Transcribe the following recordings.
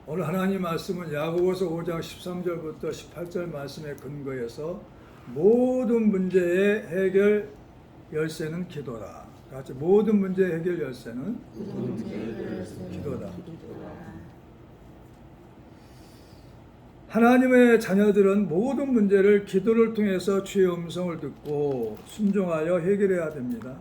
오늘 하나님 말씀은 야고보서 5장 13절부터 18절 말씀에 근거해서 모든 문제의 해결 열쇠는 기도다. 같이 모든 문제의 해결 열쇠는 기도다. 하나님의 자녀들은 모든 문제를 기도를 통해서 주의 음성을 듣고 순종하여 해결해야 됩니다.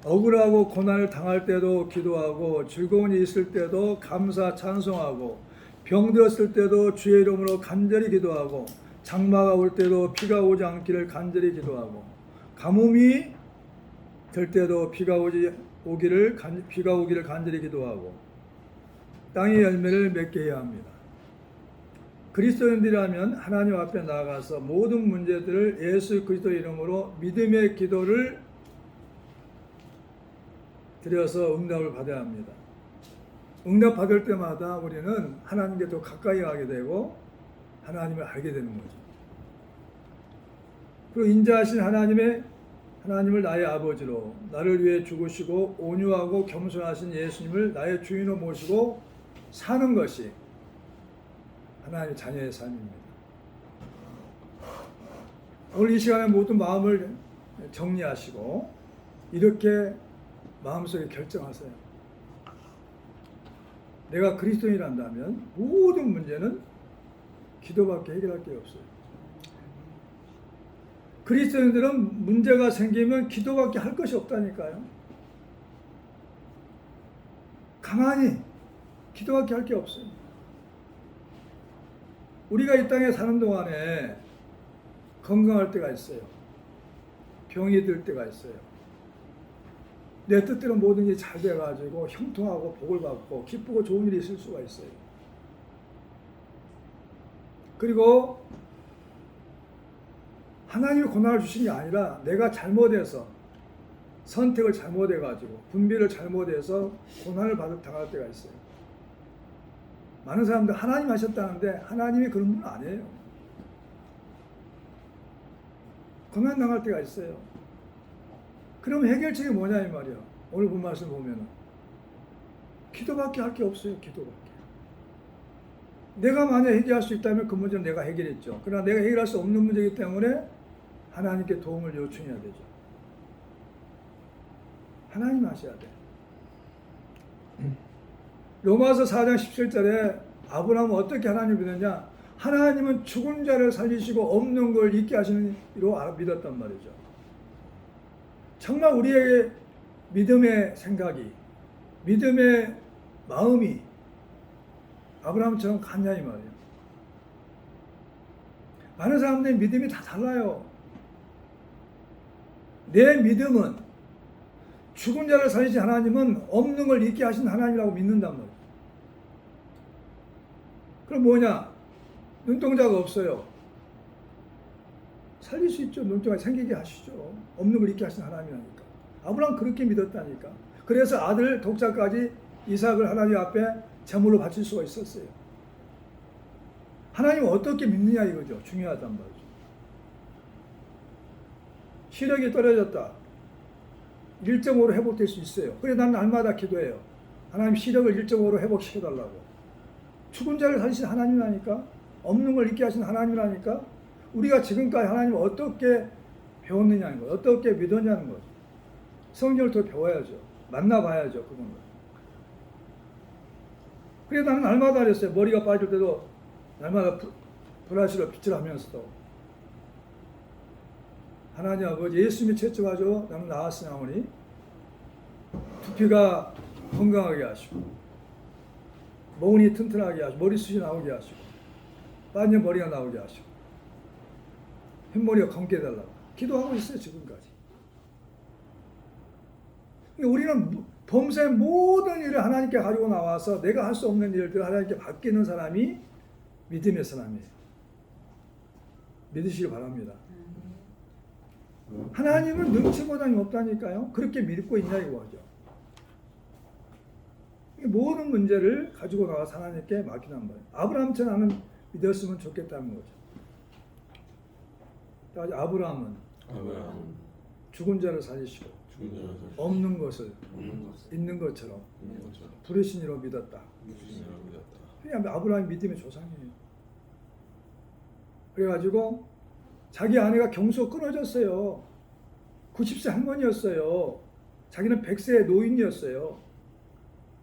억울하고 고난을 당할 때도 기도하고 즐거운 일이 있을 때도 감사 찬송하고 병들었을 때도 주의 이름으로 간절히 기도하고 장마가 올 때도 비가 오지 않기를 간절히 기도하고 가뭄이 될 때도 비가 오기를 간절히 기도하고 땅의 열매를 맺게 해야 합니다. 그리스도인들이라면 하나님 앞에 나아가서 모든 문제들을 예수 그리스도 이름으로 믿음의 기도를 드려서 응답을 받아야 합니다. 응답 받을 때마다 우리는 하나님께 더 가까이 가게 되고 하나님을 알게 되는 거죠. 그리고 인자하신 하나님을 나의 아버지로 나를 위해 죽으시고 온유하고 겸손하신 예수님을 나의 주인으로 모시고 사는 것이 하나님의 자녀의 삶입니다. 오늘 이 시간에 모든 마음을 정리하시고 이렇게 마음속에 결정하세요. 내가 그리스도인이란다면 모든 문제는 기도밖에 해결할 게 없어요. 그리스도인들은 문제가 생기면 기도밖에 할 것이 없다니까요. 가만히 기도밖에 할 게 없어요. 우리가 이 땅에 사는 동안에 건강할 때가 있어요. 병이 들 때가 있어요. 내 뜻대로 모든 게 잘 돼가지고 형통하고 복을 받고 기쁘고 좋은 일이 있을 수가 있어요. 그리고 하나님이 고난을 주신 게 아니라 내가 잘못해서 선택을 잘못해가지고 분별을 잘못해서 고난을 당할 때가 있어요. 많은 사람들 하나님 하셨다는데 하나님이 그런 분 아니에요. 고난 당할 때가 있어요. 그럼 해결책이 뭐냐 이 말이야. 오늘 본 말씀 보면은 기도밖에 할 게 없어요. 기도밖에. 내가 만약 해결할 수 있다면 그 문제는 내가 해결했죠. 그러나 내가 해결할 수 없는 문제이기 때문에 하나님께 도움을 요청해야 되죠. 하나님 하셔야 돼. 로마서 4장 17절에 아브라함은 어떻게 하나님을 믿었냐? 하나님은 죽은 자를 살리시고 없는 걸 있게 하시는 이로 믿었단 말이죠. 정말 우리에게 믿음의 생각이, 믿음의 마음이 아브라함처럼 같냐 이 말이에요. 많은 사람들의 믿음이 다 달라요. 내 믿음은 죽은 자를 살리신 하나님은 없는 걸 있게 하신 하나님이라고 믿는단 말이에요. 그럼 뭐냐? 눈동자가 없어요. 살릴 수 있죠. 눈동자 생기게 하시죠. 없는 걸 있게 하신 하나님이라니까. 아브라함 그렇게 믿었다니까. 그래서 아들 독자까지 이삭을 하나님 앞에 제물로 바칠 수가 있었어요. 하나님을 어떻게 믿느냐 이거죠. 중요하단 말이죠. 시력이 떨어졌다. 1.5로 회복될 수 있어요. 그래 나는 날마다 기도해요. 하나님 시력을 1.5로 회복시켜달라고. 죽은 자를 살리신 하나님이라니까. 없는 걸 있게 하신 하나님이라니까. 우리가 지금까지 하나님을 어떻게 배웠느냐는 거예요. 어떻게 믿었냐는 거죠. 성경을 더 배워야죠. 만나봐야죠. 그분을. 그래 나는 날마다 그랬어요. 머리가 빠질 때도 날마다 브라시로 빛을 하면서도 하나님 아버지 예수님이 채찍하죠. 나는 나았으나오니 두피가 건강하게 하시고 모근이 튼튼하게 하시고 머리숱이 나오게 하시고 빠진 머리가 나오게 하시고 흰머리가 감게 해달라고 기도하고 있어요. 지금까지. 우리는 범사의 모든 일을 하나님께 가지고 나와서 내가 할 수 없는 일들을 하나님께 맡기는 사람이 믿음의 사람이에요. 믿으시기 바랍니다. 하나님은 능치보다는 없다니까요. 그렇게 믿고 있냐 이거죠. 모든 문제를 가지고 나와서 하나님께 맡기는 거예요. 아브라함처럼 나는 믿었으면 좋겠다는 거죠. 아브라함은 죽은 자를 살리시고 없는 것을 없는 것을 있는 것처럼 있는 것처럼 부르신 이로 믿었다. 믿으시니라 믿었다. 그냥 아브라함 믿음의 조상이에요. 그래가지고 자기 아내가 경수가 끊어졌어요. 90세 할머니였어요. 자기는 100세의 노인이었어요.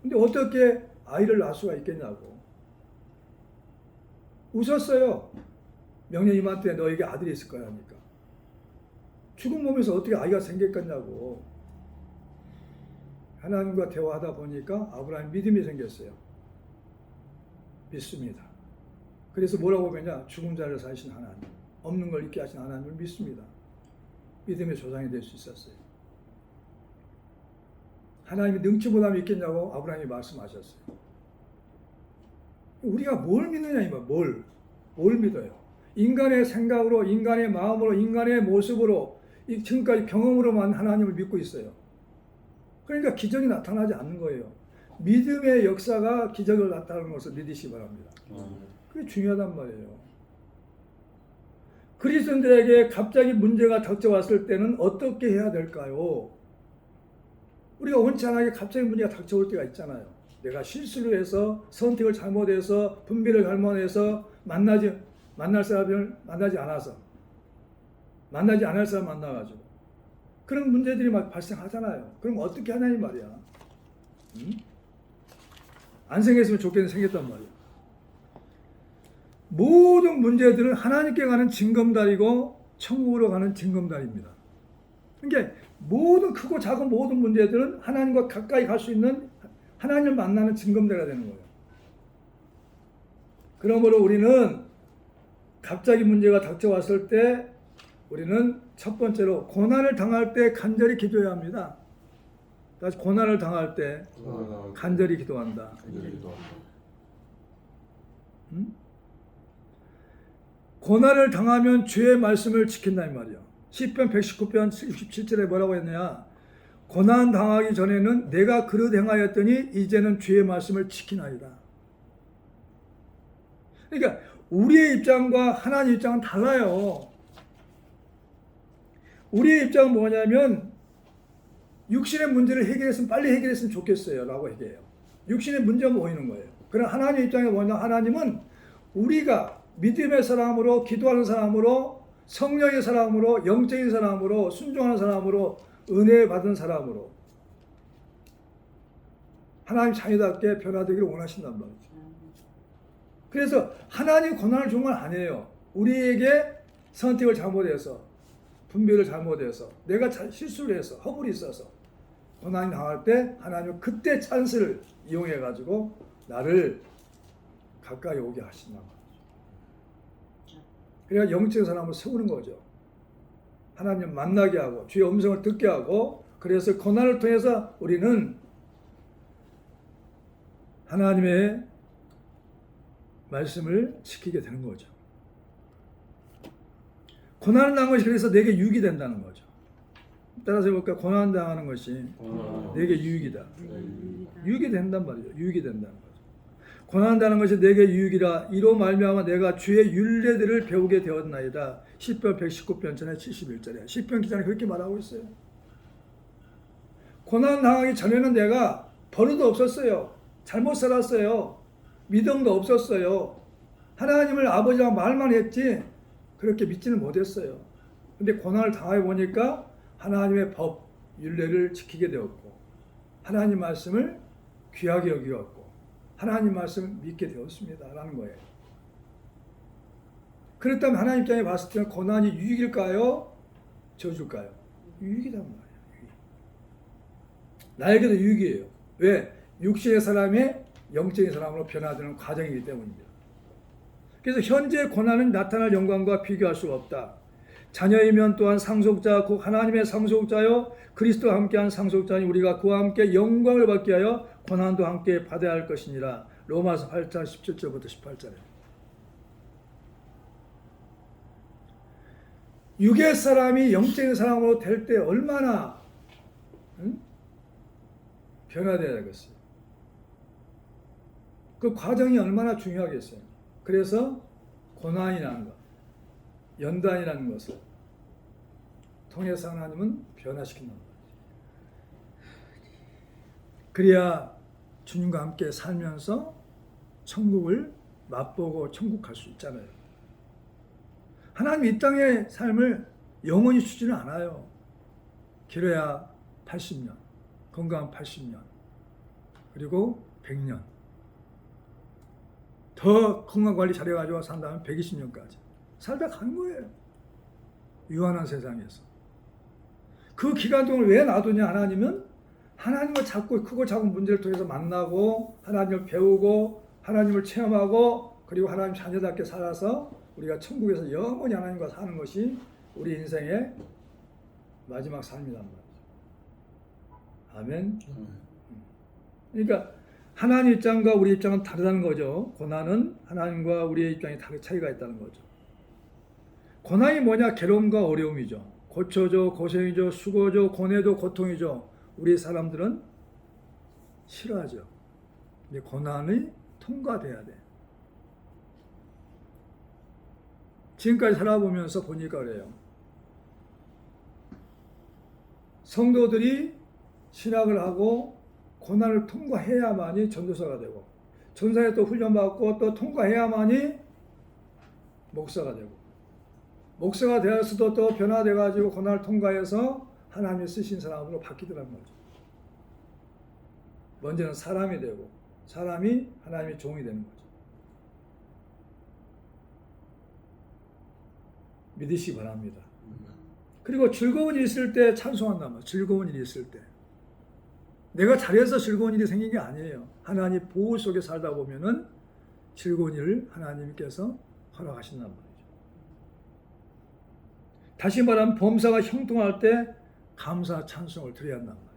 근데 어떻게 아이를 낳을 수가 있겠냐고. 웃었어요. 명령 이맘때 너에게 아들이 있을 거라니까. 죽은 몸에서 어떻게 아이가 생겼겠냐고. 하나님과 대화하다 보니까 아브라함 믿음이 생겼어요. 믿습니다. 그래서 뭐라고 하냐? 죽은 자를 사신 하나님, 없는 걸 있게 하신 하나님을 믿습니다. 믿음의 조상이 될 수 있었어요. 하나님이 능치 못하면 있겠냐고 아브라함이 말씀하셨어요. 우리가 뭘 믿느냐 이 말, 뭘 믿어요? 인간의 생각으로, 인간의 마음으로, 인간의 모습으로, 지금까지 경험으로만 하나님을 믿고 있어요. 그러니까 기적이 나타나지 않는 거예요. 믿음의 역사가 기적을 나타내는 것을 믿으시기 바랍니다. 그게 중요하단 말이에요. 그리스도인들에게 갑자기 문제가 닥쳐왔을 때는 어떻게 해야 될까요? 우리가 원치 않게 갑자기 문제가 닥쳐올 때가 있잖아요. 내가 실수를 해서 선택을 잘못해서 분별을 잘못해서 만날 사람을 만나지 않아서 만나지 않을 사람 만나가지고 그런 문제들이 막 발생하잖아요. 그럼 어떻게 하냐 이 말이야. 응? 안 생겼으면 좋겠는데 생겼단 말이야. 모든 문제들은 하나님께 가는 징검다리고 천국으로 가는 징검다리입니다. 그러니까 모든 크고 작은 모든 문제들은 하나님과 가까이 갈 수 있는 하나님을 만나는 징검다리가 되는 거예요. 그러므로 우리는 갑자기 문제가 닥쳐왔을 때 우리는 첫 번째로 고난을 당할 때 간절히 기도해야 합니다. 다시 고난을 당할 때 간절히 기도한다. 응? 고난을 당하면 주의 말씀을 지킨다 이 말이야. 시편 119편 67절에 뭐라고 했냐? 고난 당하기 전에는 내가 그릇 행하였더니 이제는 주의 말씀을 지키나이다. 그러니까 우리의 입장과 하나님의 입장은 달라요. 우리의 입장은 뭐냐면 육신의 문제를 해결했으면 빨리 해결했으면 좋겠어요 라고 얘기해요. 육신의 문제가 보이는 거예요. 그러나 하나님의 입장이 뭐냐? 하나님은 우리가 믿음의 사람으로, 기도하는 사람으로, 성령의 사람으로, 영적인 사람으로, 순종하는 사람으로, 은혜 받은 사람으로 하나님 자녀답게 변화되기를 원하신단 말이죠. 그래서 하나님 고난을 준 건 아니에요. 우리에게 선택을 잘못해서, 분별을 잘못해서, 내가 실수를 해서, 허물이 있어서 고난이 당할 때 하나님은 그때 찬스를 이용해 가지고 나를 가까이 오게 하신단 말이죠. 그래야 영적인 사람을 세우는 거죠. 하나님 만나게 하고 주의 음성을 듣게 하고, 그래서 고난을 통해서 우리는 하나님의 말씀을 지키게 되는 거죠. 고난을 당한 것이 그래서 내게 유익이 된다는 거죠. 따라서 해볼까? 고난 당하는 것이 내게 유익이다. 유익이 된단 말이죠. 유익이 된다는 거죠. 고난당하는 것이 내게 유익이라 이로 말미암아 내가 주의 율례들을 배우게 되었나이다. 시편 119편 전에 71절에 시편 기자는 그렇게 말하고 있어요. 고난 당하기 전에는 내가 버릇도 없었어요. 잘못 살았어요. 믿음도 없었어요. 하나님을 아버지랑 말만 했지 그렇게 믿지는 못했어요. 근데 고난을 당해 보니까 하나님의 법, 율례를 지키게 되었고 하나님 말씀을 귀하게 여기었고 하나님 말씀을 믿게 되었습니다 라는 거예요. 그렇다면 하나님 입장에 봤을 때는 고난이 유익일까요? 저주일까요? 유익이란 말이에요. 유익. 나에게도 유익이에요. 왜? 육신의 사람이 영적인 사람으로 변화되는 과정이기 때문입니다. 그래서 현재 고난은 나타날 영광과 비교할 수가 없다. 자녀이면 또한 상속자, 곧 하나님의 상속자요 그리스도와 함께한 상속자니 우리가 그와 함께 영광을 받게 하여 고난도 함께 받아야 할 것이니라. 로마서 8장 17절부터 18절에 육의 사람이 영적인 사람으로 될 때 얼마나 변화되어야 되겠어요. 그 과정이 얼마나 중요하겠어요. 그래서 고난이라는 것, 연단이라는 것을 통해서 하나님은 변화시킨다는 거예요. 그래야 주님과 함께 살면서 천국을 맛보고 천국 갈 수 있잖아요. 하나님 이 땅의 삶을 영원히 주지는 않아요. 길어야 80년, 건강한 80년, 그리고 100년. 더 건강관리 잘해가지고 산다면 120년까지 살다 가는 거예요. 유한한 세상에서. 그 기간 동안 왜 놔두냐? 하나님은 하나님을 찾고 크고 작은 문제를 통해서 만나고 하나님을 배우고 하나님을 체험하고 그리고 하나님 자녀답게 살아서 우리가 천국에서 영원히 하나님과 사는 것이 우리 인생의 마지막 삶이란 말이죠. 아멘. 그러니까 하나님 입장과 우리 입장은 다르다는 거죠. 고난은 하나님과 우리의 입장이 다르게 차이가 있다는 거죠. 고난이 뭐냐? 괴로움과 어려움이죠. 고초죠, 고생이죠, 수고죠, 고뇌죠, 고통이죠. 우리 사람들은 싫어하죠. 근데 고난이 통과돼야 돼. 지금까지 살아보면서 보니까 그래요. 성도들이 신학을 하고 고난을 통과해야만이 전도사가 되고 전사에 또 훈련받고 또 통과해야만이 목사가 되고 목사가 되었어도 또 변화돼가지고 고난을 통과해서 하나님이 쓰신 사람으로 바뀌더라는 거죠. 먼저는 사람이 되고 사람이 하나님의 종이 되는 거죠. 믿으시기 바랍니다. 그리고 즐거운 일이 있을 때 찬송한단 말이에요. 즐거운 일이 있을 때. 내가 잘해서 즐거운 일이 생긴 게 아니에요. 하나님 보호 속에 살다 보면은 즐거운 일을 하나님께서 허락하신단 말이죠. 다시 말하면 범사가 형통할 때 감사 찬송을 드려야 한단 말이에요.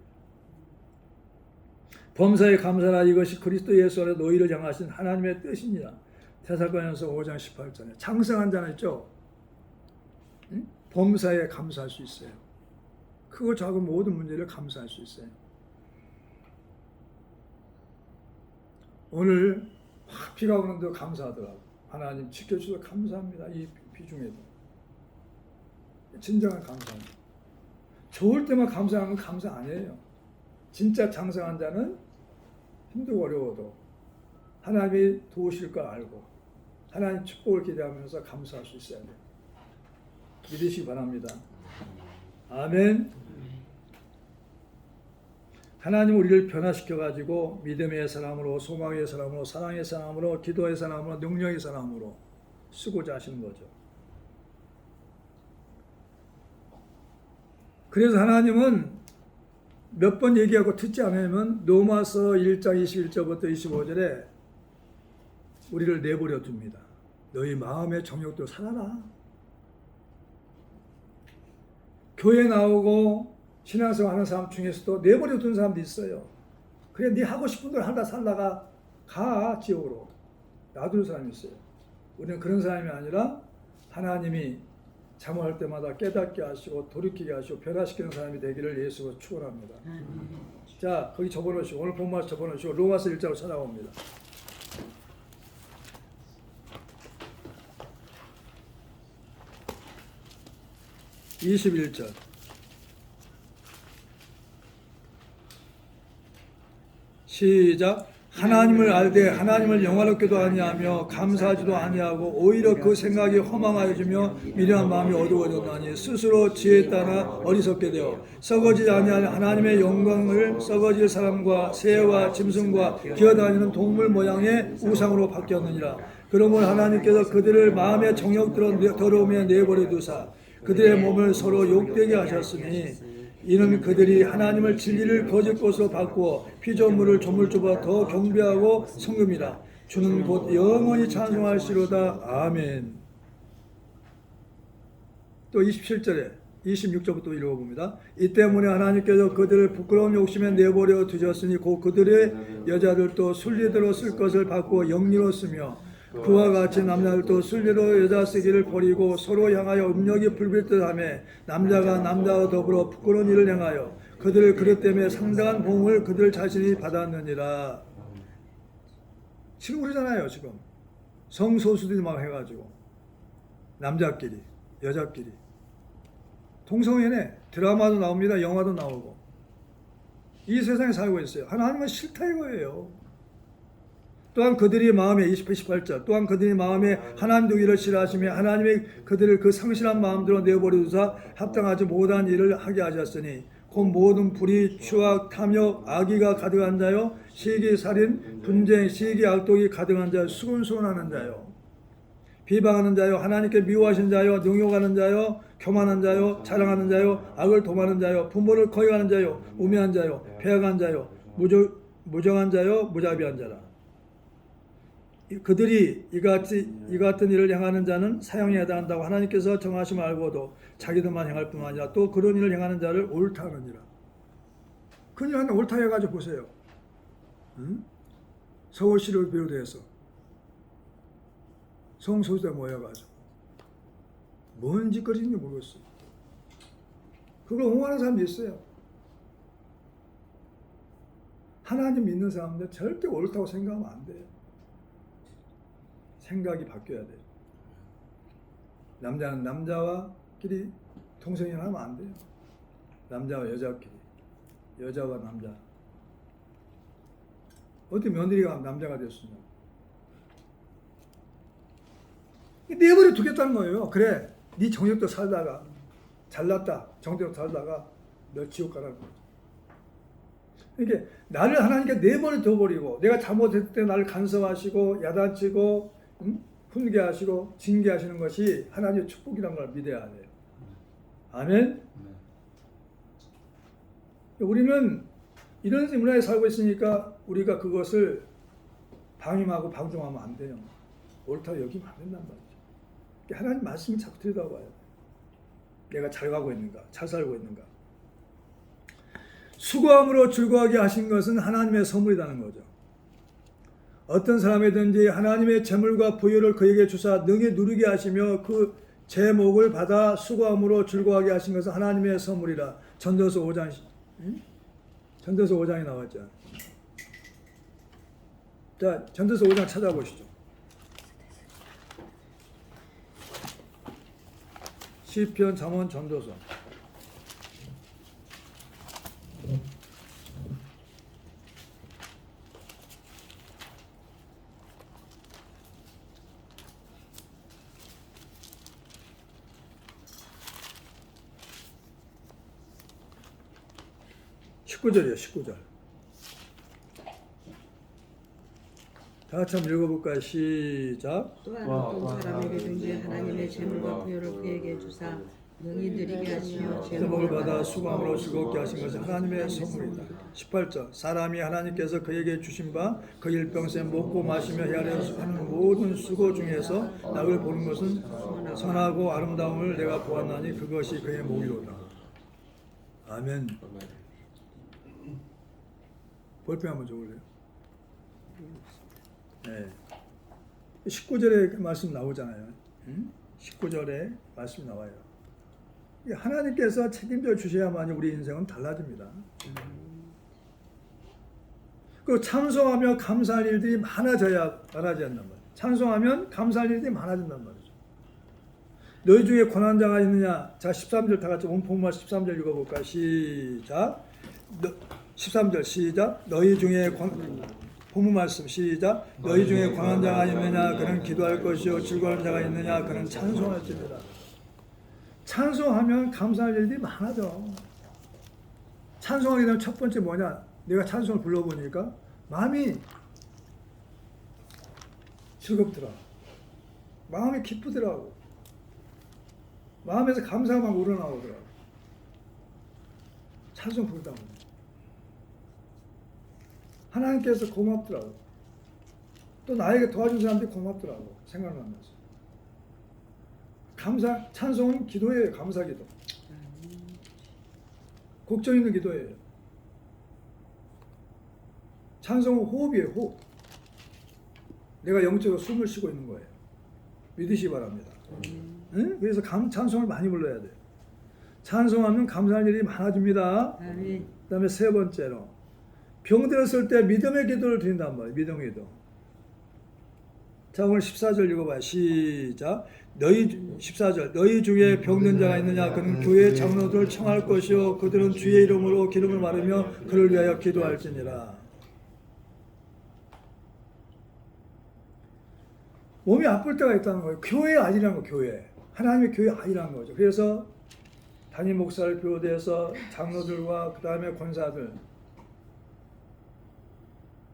범사에 감사라 이것이 그리스도 예수 안에 너희를 향하신 하나님의 뜻이니라. 데살로니가서 5장 18절에 장성한 자는 있죠. 응? 범사에 감사할 수 있어요. 크고 작은 모든 문제를 감사할 수 있어요. 오늘 확 비가 오는데 감사하더라고. 하나님 지켜주셔서 감사합니다. 이 비 중에도 진정한 감사합니다. 좋을 때만 감사하는 건 감사 아니에요. 진짜 장성한 자는 힘들고 어려워도 하나님이 도우실 걸 알고 하나님 축복을 기대하면서 감사할 수 있어야 돼요. 믿으시기 바랍니다. 아멘. 하나님 우리를 변화시켜가지고 믿음의 사람으로, 소망의 사람으로, 사랑의 사람으로, 기도의 사람으로, 능력의 사람으로 쓰고자 하시는 거죠. 그래서 하나님은 몇 번 얘기하고 듣지 않으면 로마서 1장 21절부터 25절에 우리를 내버려 둡니다. 너희 마음의 정욕대로 살아라. 교회 나오고 신앙생활 하는 사람 중에서도 내버려 둔 사람도 있어요. 그래 네 하고 싶은 대로 하다 살다가 가 지옥으로 놔두는 사람이 있어요. 우리는 그런 사람이 아니라 하나님이 잠을 때마다 깨닫게 하시고 돌이키게 하시고 변화시키는 사람이 되기를 예수로 축원합니다. 자 거기 접어놓으시고 오늘 본문 접어놓으시고 로마서 1장으로 찾아옵니다. (21절) 시작. 하나님을 알되 하나님을 영화롭게도 아니하며 감사하지도 아니하고 오히려 그 생각이 허망하여지며 미련한 마음이 어두워졌나니 스스로 지혜에 따라 어리석게 되어 썩어지지 아니하는 하나님의 영광을 썩어질 사람과 새와 짐승과 기어다니는 동물 모양의 우상으로 바뀌었느니라. 그러므로 하나님께서 그들을 마음의 정욕대로 더러움에 내버려 두사 그들의 몸을 서로 욕되게 하셨으니 이는 그들이 하나님을 진리를 거짓 것으로 바꾸어 피조물을 조물주보다 더 경배하고 섬깁니다. 주는 곧 영원히 찬송하시로다. 아멘. 또 27절에 26절부터 읽어봅니다. 이 때문에 하나님께서 그들을 부끄러운 욕심에 내버려 두셨으니 곧 그들의 여자들도 순리대로 쓸 것을 바꾸어 영리로 쓰며 그와 같이 남자들도 순리로 여자 쓰기를 버리고 서로 향하여 음욕이 불빌듯하며 남자가 남자와 더불어 부끄러운 일을 행하여 그들을 그릇 때문에 상당한 보응을 그들 자신이 받았느니라. 지금 그러잖아요. 지금 성소수들이 막 해가지고 남자끼리 여자끼리 동성애네. 드라마도 나옵니다. 영화도 나오고 이 세상에 살고 있어요. 하나님은 싫다 이거예요. 또한 그들이 마음에 28절 또한 그들이 마음에 하나님 두기를 싫어하시며 하나님의 그들을 그 상실한 마음대로 내버려두사 합당하지 못한 일을 하게 하셨으니 곧 모든 불의, 추악, 탐욕, 악의가 가득한 자요 시기, 살인, 분쟁, 시기, 악독이 가득한 자요 수군수군하는 자요 비방하는 자요 하나님께 미워하신 자요 능욕하는 자요 교만한 자요 자랑하는 자요 악을 도모하는 자요 부모를 거역하는 자요 우매한 자요 배역한 자요 무정한 자요 무자비한 자라. 그들이 이 같은 일을 행하는 자는 사형에 해당한다고 하나님께서 정하심을 알고도 자기들만 행할 뿐만 아니라 또 그런 일을 행하는 자를 옳다 하느니라. 그냥 옳다 해가지고 보세요. 응? 서울시를 비롯해서 성소수자 모여가지고 뭔 짓거리인지 모르겠어요. 그걸 옹호하는 사람이 있어요. 하나님 믿는 사람들 절대 옳다고 생각하면 안 돼요. 생각이 바뀌어야 돼요. 남자는 남자와끼리 동성연하면 안 돼요. 남자와 여자끼리, 여자와 남자. 어떻게 며느리가 남자가 됐으냐? 내버려 두겠다는 거예요. 그래, 네 정력도 살다가 잘났다, 정력도 살다가 너 지옥 가라는 거예요. 이게 나를 하나님께 내버려 둬버리고 내가 잘못했을 때 나를 간섭하시고 야단치고 훈계하시고 징계하시는 것이 하나님의 축복이라는 걸 믿어야 돼요. 아멘. 우리는 이런 문화에 살고 있으니까 우리가 그것을 방임하고 방종하면 안 돼요. 옳다고 여기면 안 된단 말이죠. 하나님 말씀을 자꾸 들여다봐요. 내가 잘 가고 있는가, 잘 살고 있는가. 수고함으로 즐거워하게 하신 것은 하나님의 선물이라는 거죠. 어떤 사람이든지 하나님의 재물과 부유를 그에게 주사 능히 누리게 하시며 그 제목을 받아 수고함으로 즐거워하게 하신 것은 하나님의 선물이라. 전도서 5장 전도서 5장에 나왔죠. 자, 전도서 5장 찾아보시죠. 시편, 잠언, 전도서. (19절이에요) 19절. 다 같이 한번 읽어볼까요? 시작. 또한 어떤 사람에게든지 하나님의 재물과 부여를 그에게 주사 능히 누리게 하시며 제목을 받아 수고함으로 즐겁게 하신 것은 하나님의 선물이다. 18절. 사람이 하나님께서 그에게 주신 바 그 일평생 먹고 마시며 헤아려 하는 모든 수고 중에서 낙을 보는 것은 선하고 아름다움을 내가 보았나니 그것이 그의 목이로다. 아멘. 볼펜 한번 줘볼래요? 네. 19절에 말씀 나오잖아요. 19절에 말씀이 나와요. 하나님께서 책임져 주셔야만 우리 인생은 달라집니다. 그리고 찬송하며 감사할 일들이 많아져야 많아진단 말이에요. 찬송하면 감사할 일들이 많아진단 말이죠. 너희 중에 고난자가 있느냐? 자, 13절 다 같이 원포만 13절 읽어볼까요? 시작. 13절 시작. 너희 중에 본문 말씀 시작. 너희 중에 고난자가 있느냐? 그는 기도할 것이요 즐거워하는 자가 있느냐? 그는 찬송할지니라. 찬송하면 감사할 일들이 많아져. 찬송하게 되면 첫 번째 뭐냐? 내가 찬송을 불러보니까 마음이 즐겁더라. 마음이 기쁘더라고. 마음에서 감사가 막 우러나오더라고. 찬송 부르다 보니 하나님께서 고맙더라고. 또 나에게 도와준 사람들이 고맙더라고. 생각나면서. 찬송은 기도예요. 감사기도. 걱정 있는 기도예요. 찬송은 호흡이에요. 호흡. 내가 영적으로 숨을 쉬고 있는 거예요. 믿으시기 바랍니다. 응? 그래서 찬송을 많이 불러야 돼요. 찬송하면 감사할 일이 많아집니다. 그 다음에 세 번째로 병들었을 때 믿음의 기도를 드린단 말이에요. 믿음의 기도. 자, 오늘 14절 읽어봐요. 시작. 너희 14절 너희 중에 병든 자가 있느냐 그는 교회 장로들을 청할 것이요 그들은 주의 이름으로 기름을 바르며 그를 위하여 기도할지니라. 몸이 아플 때가 있다는 거예요. 교회 아니라는 거예요. 교회. 하나님의 교회 아니라는 거죠. 그래서 담임 목사를 비롯해서 장로들과 그 다음에 권사들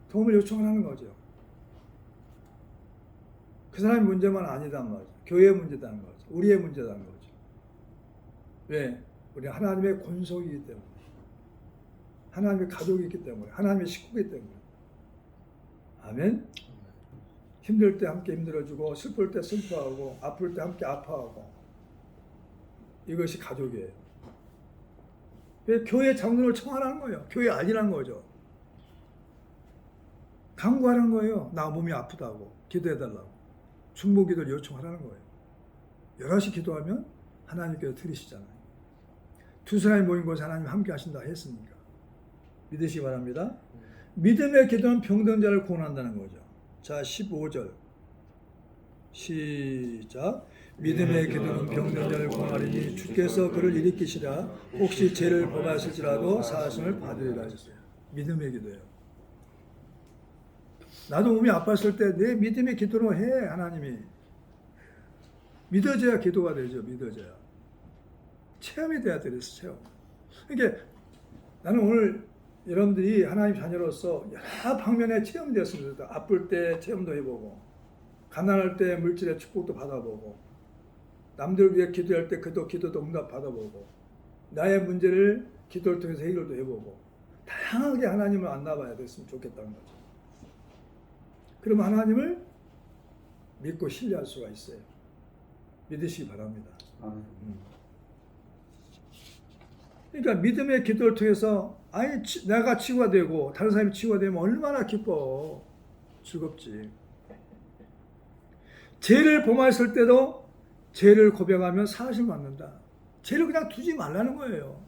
도움을 요청을 하는 거죠. 그 사람의 문제만 아니단 말이죠. 교회의 문제다는 거죠. 우리의 문제다는 거죠. 왜? 우리는 하나님의 권속이기 때문에. 하나님의 가족이기 때문에. 하나님의 식구이기 때문에. 아멘? 힘들 때 함께 힘들어주고 슬플 때 슬퍼하고 아플 때 함께 아파하고 이것이 가족이에요. 왜 교회 장로를 청하라는 거예요. 교회 아니라는 거죠. 간구하는 거예요. 나 몸이 아프다고 기도해달라고 중보기도를 요청하라는 거예요. 여럿이 기도하면 하나님께서 들으시잖아요. 두 사람이 모인 곳에 하나님 함께 하신다 했으니까 믿으시기 바랍니다. 믿음의 기도는 병든 자를 구원한다는 거죠. 자, 15절 시작. 믿음의 기도는 병든 자를 구원하리니 주께서 그를 일으키시라. 혹시 죄를 범하실지라도 사하심을 받으리라 하셨어요. 믿음의 기도예요. 나도 몸이 아팠을 때 내 믿음의 기도로 해. 하나님이 믿어져야 기도가 되죠. 믿어져야 체험이 돼야 되겠어. 체험. 그러니까 나는 오늘 여러분들이 하나님 자녀로서 여러 방면에 체험되었으면 좋겠다. 아플 때 체험도 해보고 가난할 때 물질의 축복도 받아보고 남들 위해 기도할 때 기도도 응답 받아보고 나의 문제를 기도를 통해서 해결도 해보고 다양하게 하나님을 만나봐야 됐으면 좋겠다는 거죠. 그럼 하나님을 믿고 신뢰할 수가 있어요. 믿으시기 바랍니다. 그러니까 믿음의 기도를 통해서 아니 내가 치유가 되고 다른 사람이 치유가 되면 얼마나 기뻐. 즐겁지. 죄를 범했을 때도 죄를 고백하면 사하심 받는다. 죄를 그냥 두지 말라는 거예요.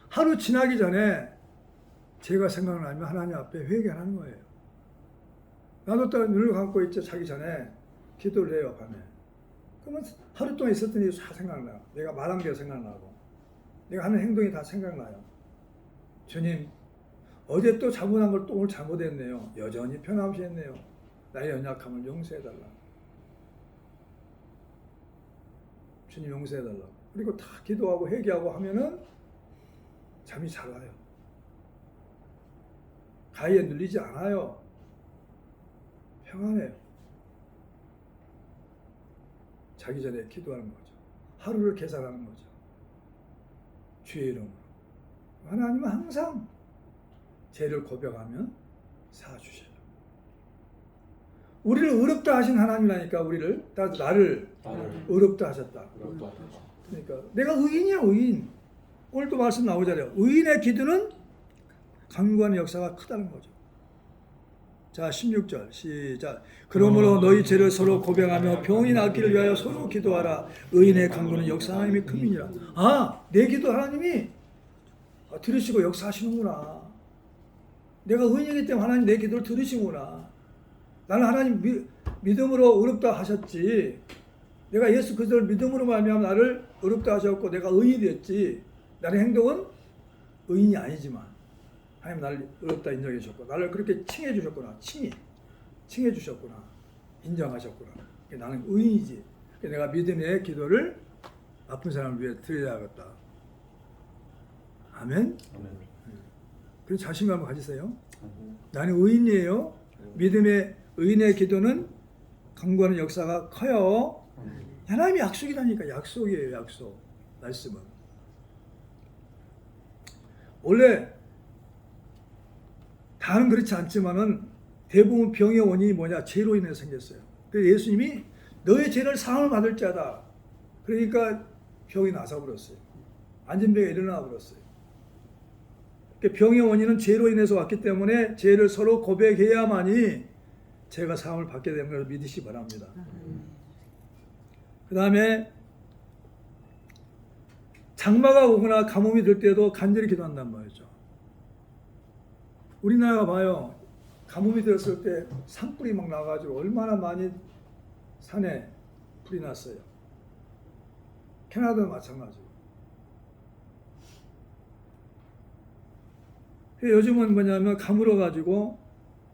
하루 지나기 전에 죄가 생각나면 하나님 앞에 회개하는 거예요. 나도 또 눈을 감고 있죠. 자기 전에 기도를 해요. 밤에. 그러면 하루 동안 있었던 일이 다 생각나요. 내가 말한 게 생각나고 내가 하는 행동이 다 생각나요. 주님, 어제 또 잘못한 걸 또 오늘 잘못했네요. 여전히 변함없이 했네요. 나의 연약함을 용서해달라. 주님 용서해달라. 그리고 다 기도하고 회개하고 하면은 잠이 잘 와요. 가위에 눌리지 않아요. 평안해요. 자기 전에 기도하는 거죠. 하루를 계산하는 거죠. 주의 이름으로. 하나님은 항상 죄를 고백하면 사주셔요. 우리를 의롭다 하신 하나님이라니까. 우리를 나를 의롭다 하셨다. 그러니까 내가 의인이야. 의인. 오늘도 말씀 나오잖아요. 의인의 기도는 강구하는 역사가 크다는 거죠. 자, 16절 시작. 그러므로 너희 죄를 서로 고백하며 병이 낫기를 위하여 서로 기도하라. 의인의 강구는 역사 하나님이 큼이니라. 아, 내 기도 하나님이 들으시고 역사하시는구나. 내가 의인이기 때문에 하나님 내 기도를 들으시구나. 나는 하나님 믿음으로 의롭다 하셨지. 내가 예수 그리스도를 믿음으로 말미암아 나를 의롭다 하셨고 내가 의인이 됐지. 나의 행동은 의인이 아니지만 하나님 나를 의롭다 인정해 주셨고 나를 그렇게 칭해 주셨구나. 칭해 주셨구나. 인정하셨구나. 나는 의인이지. 내가 믿음의 기도를 아픈 사람을 위해 드려야겠다. 아멘. 그래서 자신감을 가지세요. 나는 의인이에요. 믿음의 의인의 기도는 강구하는 역사가 커요. 하나님의 약속이라니까. 약속이에요. 약속. 말씀은 원래 다는 그렇지 않지만은 대부분 병의 원인이 뭐냐? 죄로 인해서 생겼어요. 그래서 예수님이 너의 죄를 사함을 받을 자다. 그러니까 병이 나서 버렸어요. 안진병이 일어나 버렸어요. 병의 원인은 죄로 인해서 왔기 때문에 죄를 서로 고백해야만이 죄가 사함을 받게 되는 것을 믿으시기 바랍니다. 그 다음에 장마가 오거나 가뭄이 들 때도 간절히 기도한단 말이죠. 우리나라가 봐요. 가뭄이 들었을 때 산불이 막 나가지고 얼마나 많이 산에 불이 났어요. 캐나다도 마찬가지고. 요즘은 뭐냐면 가물어 가지고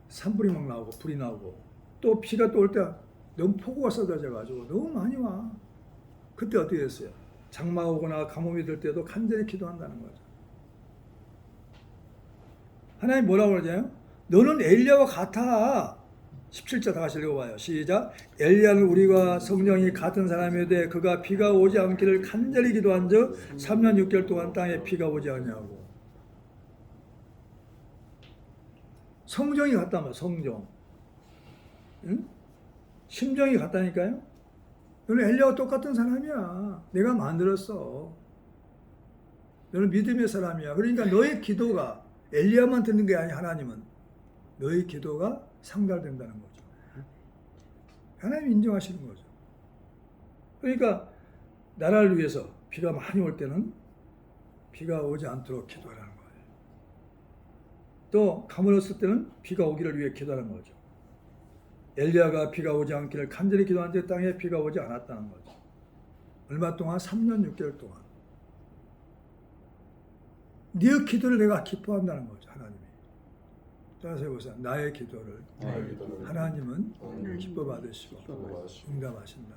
산불이 막 나오고 불이 나오고 또 비가 또 올 때 너무 폭우가 쏟아져 가지고 너무 많이 와. 그때 어떻게 됐어요? 장마가 오거나 가뭄이 들 때도 간절히 기도한다는 거죠. 하나님 뭐라고 그러잖아요? 너는 엘리야와 같아. 17절 다 같이 읽어봐요. 시작. 엘리야는 우리가 성령이 같은 사람에 대해 그가 비가 오지 않기를 간절히 기도한 즉 3년 6개월 동안 땅에 비가 오지 않냐고. 성정이 같다면 성정. 응? 심정이 같다니까요. 너는 엘리야와 똑같은 사람이야. 내가 만들었어. 너는 믿음의 사람이야. 그러니까 너의 기도가 엘리야만 듣는 게 아니야. 하나님은 너의 기도가 상달된다는 거죠. 하나님 인정하시는 거죠. 그러니까 나라를 위해서 비가 많이 올 때는 비가 오지 않도록 기도하라는 거예요. 또 가물었을 때는 비가 오기를 위해 기도하는 거죠. 엘리야가 비가 오지 않기를 간절히 기도하는데 땅에 비가 오지 않았다는 거죠. 얼마 동안? 3년 6개월 동안. 네 기도를 내가 기뻐한다는 거죠. 하나님이. 따라서 해보세요. 나의 기도를 하나님은 기뻐 받으시고 응답하신다.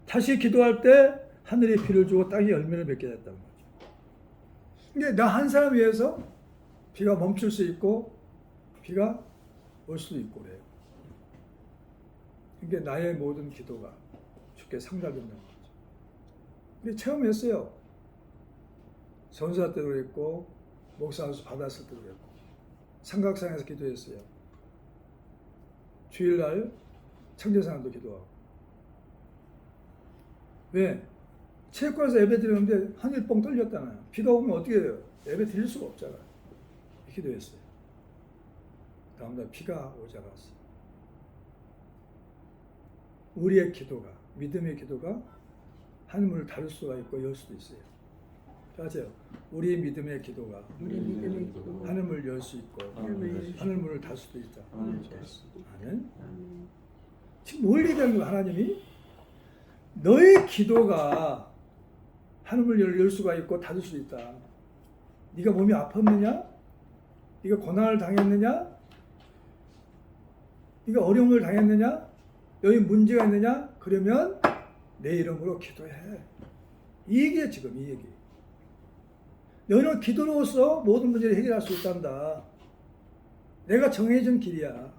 다시 기도할 때 하늘이 비를 주고 땅이 열매를 맺게 됐다는 거죠. 근데 나 한 사람 위해서 비가 멈출 수 있고 비가 올 수도 있고 그래요. 그러니까 나의 모든 기도가 주께 상달된다는 거죠. 근데 체험했어요. 전사 때도 그랬고 목사로서 받았을 때도 그랬고 삼각산에서 기도했어요. 주일날 청계산도 기도하고. 왜? 체육관에서 예배 드리는데 하늘 뻥 뚫렸잖아요. 비가 오면 어떻게 해요? 예배 드릴 수가 없잖아요. 기도했어요. 다음날 비가 오지 않았어요. 우리의 기도가, 믿음의 기도가 하늘문을 닫을 수가 있고 열 수도 있어요. 맞아요. 우리 믿음의 기도가 하늘문을 열 수 있고 하늘문을 닫을 수도 있다. 아멘. 지금 뭘 얘기하는 거야 하나님이? 너의 기도가 하늘문을 열 수가 있고 닫을 수 있다. 네가 몸이 아팠느냐? 네가 고난을 당했느냐? 네가 어려움을 당했느냐? 너희 문제가 있느냐? 그러면 내 이름으로 기도해. 이 얘기야 지금 이 얘기. 너는 기도로서 모든 문제를 해결할 수 있단다. 내가 정해준 길이야.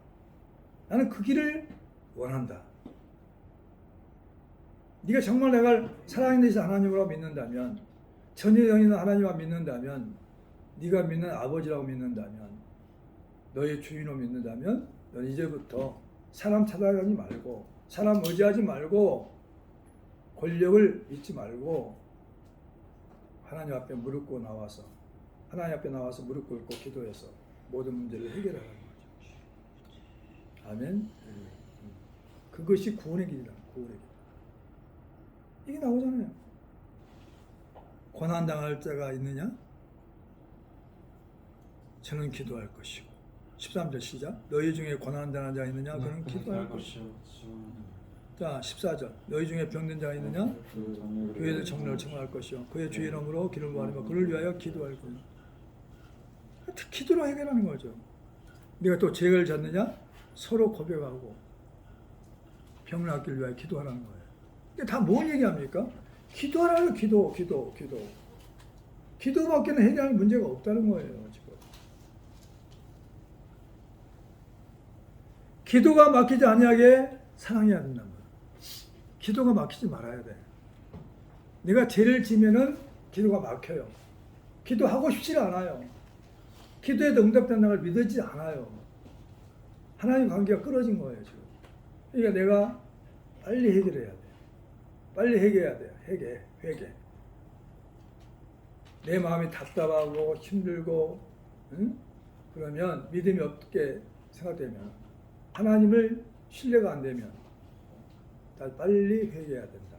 나는 그 길을 원한다. 네가 정말 내가 살아있는 하나님으로 믿는다면, 전여정이는 하나님을 믿는다면, 네가 믿는 아버지라고 믿는다면, 너의 주인으로 믿는다면, 넌 이제부터 사람 찾아가지 말고, 사람 의지하지 말고, 권력을 믿지 말고, 하나님 앞에 무릎 꿇고 나와서, 하나님 앞에 나와서 무릎 꿇고 기도해서 모든 문제를 해결하는 거죠. 아멘. 그것이 구원의 길이다. 구원의 길. 이게 나오잖아요. 고난당할 자가 있느냐? 저는 기도할 것이고. 13절 시작. 너희 중에 고난당한 자가 있느냐? 그는 기도할 것이고. 자, 14절. 너희 중에 병든 자가 있느냐? 교회들 정례를 청할 것이요. 그의 주의 이름으로 기름을 부으며 그를 위하여 기도할 거예요. 기도로 해결하는 거죠. 네가 또 죄를 졌느냐? 서로 고백하고 병을 낫기를 위하여 기도하라는 거예요. 이게 다 뭔 얘기합니까? 기도하라는 기도. 기도밖에는 해결할 문제가 없다는 거예요. 지금. 기도가 막히지 아니하게 사랑해야 된단 말이에요. 기도가 막히지 말아야 돼. 내가 죄를 지면은 기도가 막혀요. 기도하고 싶지 않아요. 기도에도 응답된다는 걸 믿지 않아요. 하나님 관계가 끊어진 거예요, 지금. 그러니까 내가 빨리 해결해야 돼. 빨리 해결해야 돼요. 회개. 내 마음이 답답하고 힘들고, 응? 그러면 믿음이 없게 생각되면, 하나님을 신뢰가 안 되면, 빨리 회개해야 된다.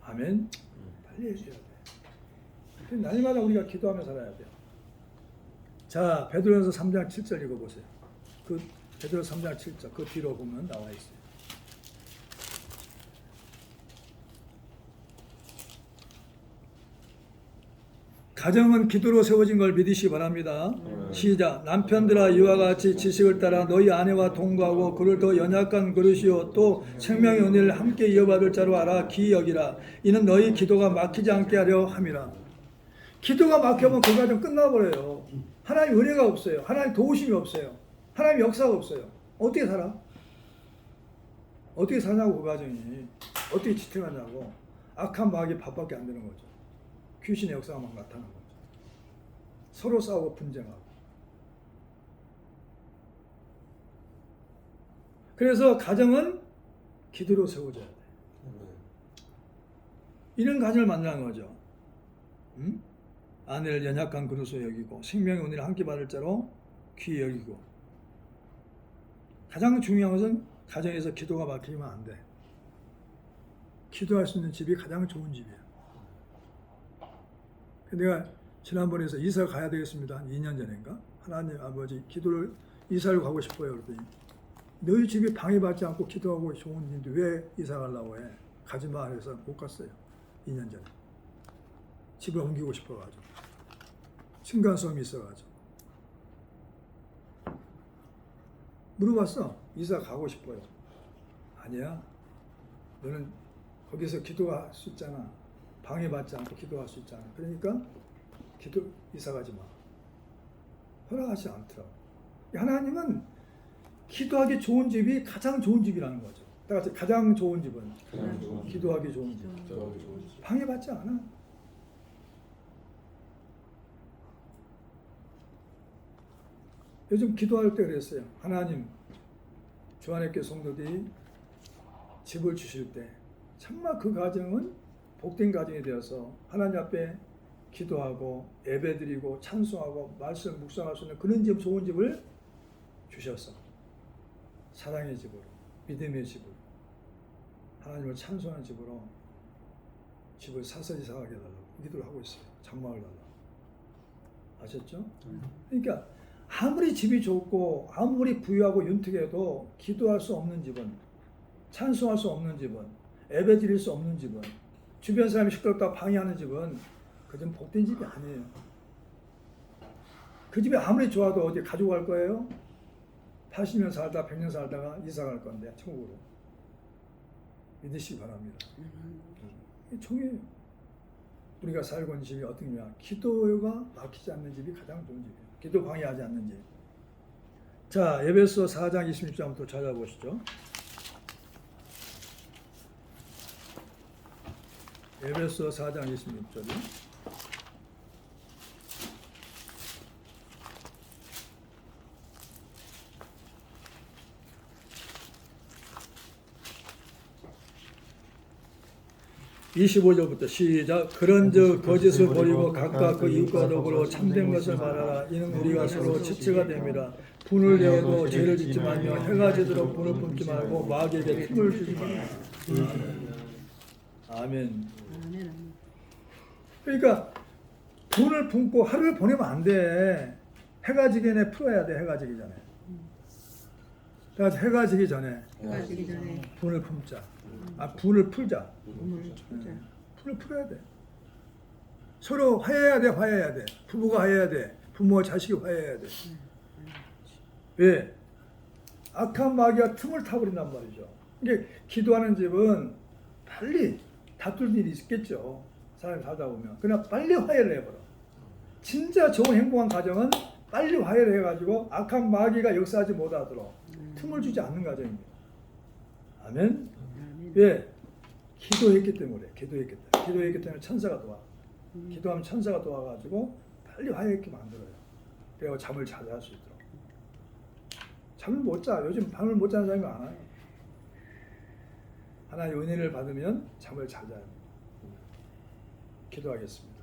아멘. 빨리 해줘야 돼. 날마다 우리가 기도하며 살아야 돼요. 자, 베드로전서 3장 7절 읽어보세요. 그 베드로 3장 7절 그 뒤로 보면 나와 있어요. 가정은 기도로 세워진 걸 믿으시기 바랍니다. 시작. 남편들아 이와 같이 지식을 따라 너희 아내와 동거하고 그를 더 연약한 그릇이요 또 생명의 은혜를 함께 이어받을 자로 알아 기이 여기라. 이는 너희 기도가 막히지 않게 하려 함이라. 기도가 막혀면 그 가정 끝나버려요. 하나님 은혜가 없어요. 하나님 도우심이 없어요. 하나님 역사가 없어요. 어떻게 살아? 어떻게 사냐고 그 가정이. 어떻게 지탱하냐고. 악한 마귀 밥밖에 안 되는 거죠. 귀신의 역사가 막 나타나는 거죠. 서로 싸우고 분쟁하고. 그래서 가정은 기도로 세워져야 돼. 이런 가정을 만나는 거죠. 응? 아내를 연약한 그릇으로 여기고 생명의 은혜를 함께 받을 자로 귀히 여기고. 가장 중요한 것은 가정에서 기도가 막히면 안 돼. 기도할 수 있는 집이 가장 좋은 집이야. 내가 지난번에서 이사 가야 되겠습니다. 한 2년 전인가? 하나님 아버지 기도를 이사를 가고 싶어요. 그랬더니 너희 집이 방해받지 않고 기도하고 좋은 집인데 왜 이사 가려고 해? 가지 마. 그래서 못 갔어요. 2년 전에. 집을 옮기고 싶어가지고. 층간소음이 있어가지고. 물어봤어. 이사 가고 싶어요. 아니야. 너는 거기서 기도할 수 있잖아. 방해받지 않고 기도할 수 있잖아. 그러니까 이사 가지 마. 허락하지 않더라고. 하나님은 기도하기 좋은 집이 가장 좋은 집이라는 거죠. 다 같이 가장 좋은 집은 기도하기 좋은 집. 방해받지 않아. 요즘 기도할 때 그랬어요. 하나님, 주안의교회 성도들이 집을 주실 때 정말 그 가정은 복된 가정이 되어서 하나님 앞에 기도하고 예배드리고 찬송하고 말씀 묵상할 수 있는 그런 집, 좋은 집을 주셨어. 사랑의 집으로, 믿음의 집으로, 하나님을 찬송하는 집으로 집을 사서리 사가게 해달라고 기도를 하고 있어요. 장막을 달라고. 아셨죠? 그러니까 아무리 집이 좋고 아무리 부유하고 윤택해도 기도할 수 없는 집은, 찬송할 수 없는 집은, 예배드릴 수 없는 집은, 주변 사람이 시끄럽다고 방해하는 집은 그 집은 복된 집이 아니에요. 그 집이 아무리 좋아도 어디 가지고 갈 거예요? 80년 살다 100년 살다가 이사 갈 건데 천국으로. 믿으시기 바랍니다. 총이에요. 우리가 살고 있는 집이 어떤 거냐? 기도가 막히지 않는 집이 가장 좋은 집이에요. 기도 방해하지 않는 집. 자, 에베소 4장 26절부터 찾아보시죠. 에베소 4장 26절이. (25절부터) 시작. 그런즉 거짓을 버리고 각각 그 이웃과 더불어 참된 것을 말하라. 이는 우리가 서로 지체가 됨이라. 분을 내어도 죄를 짓지 말며 해가 지도록 분을 품지 말고 마귀에게 틈을 주지 말라. 아멘. 그러니까 분을 품고 하루를 보내면 안 돼. 해가 지기 전에 풀어야 돼. 해가 지기 전에. 그래서 해가 지기 전에 분을 품자. 분을 풀자. 분을 풀어야 돼. 서로 화해해야 돼. 화해해야 돼. 부부가 화해해야 돼. 부모와 자식이 화해해야 돼. 왜? 악한 마귀가 틈을 타버린단 말이죠. 이게 기도하는 집은 빨리 다툴 일이 있겠죠. 사람이 살다 보면. 그러나 빨리 화해를 해버려. 진짜 좋은 행복한 가정은 빨리 화해를 해가지고 악한 마귀가 역사하지 못하도록 틈을 주지 않는 가정입니다. 아멘. 왜? 기도했기 때문에. 기도했기 때문에 천사가 도와. 기도하면 천사가 도와가지고 빨리 화해하게 만들어요. 그래서 잠을 잘 잘 수 있도록. 잠을 못 자. 요즘 밤을 못 자는 사람이 많아요. 하나님의 은혜를 받으면 잠을 잘 자요. 기도하겠습니다.